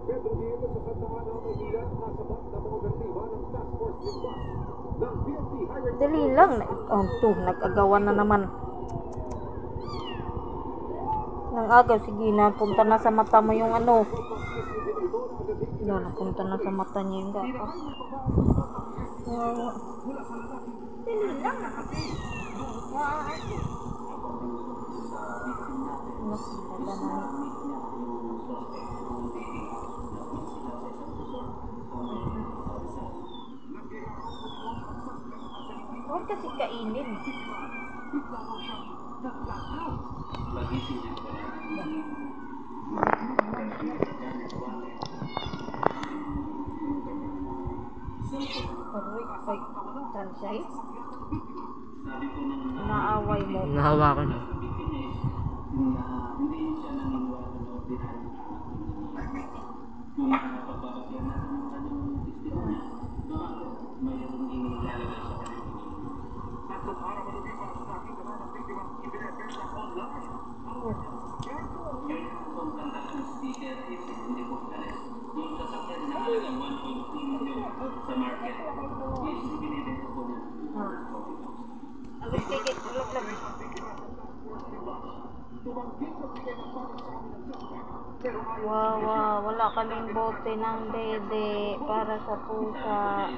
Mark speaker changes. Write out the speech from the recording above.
Speaker 1: Pedro dito sa Santa Ana, Maynila, nasabat na mga operatiba ng Task Force Limbas ng PNP Highway.
Speaker 2: Dali lang. Oh, to, nag-agawan na naman. Nang agaw, sige na, punta na sa mata mo yung ano. Yan, napunta na sa mata niya yung gatas. Dali lang. Huwag kasi kainin. Ay, franchise? Naaway mo.
Speaker 3: Nahawakan mo.
Speaker 2: Wow, wala kaming bote ng dede para sa pusa.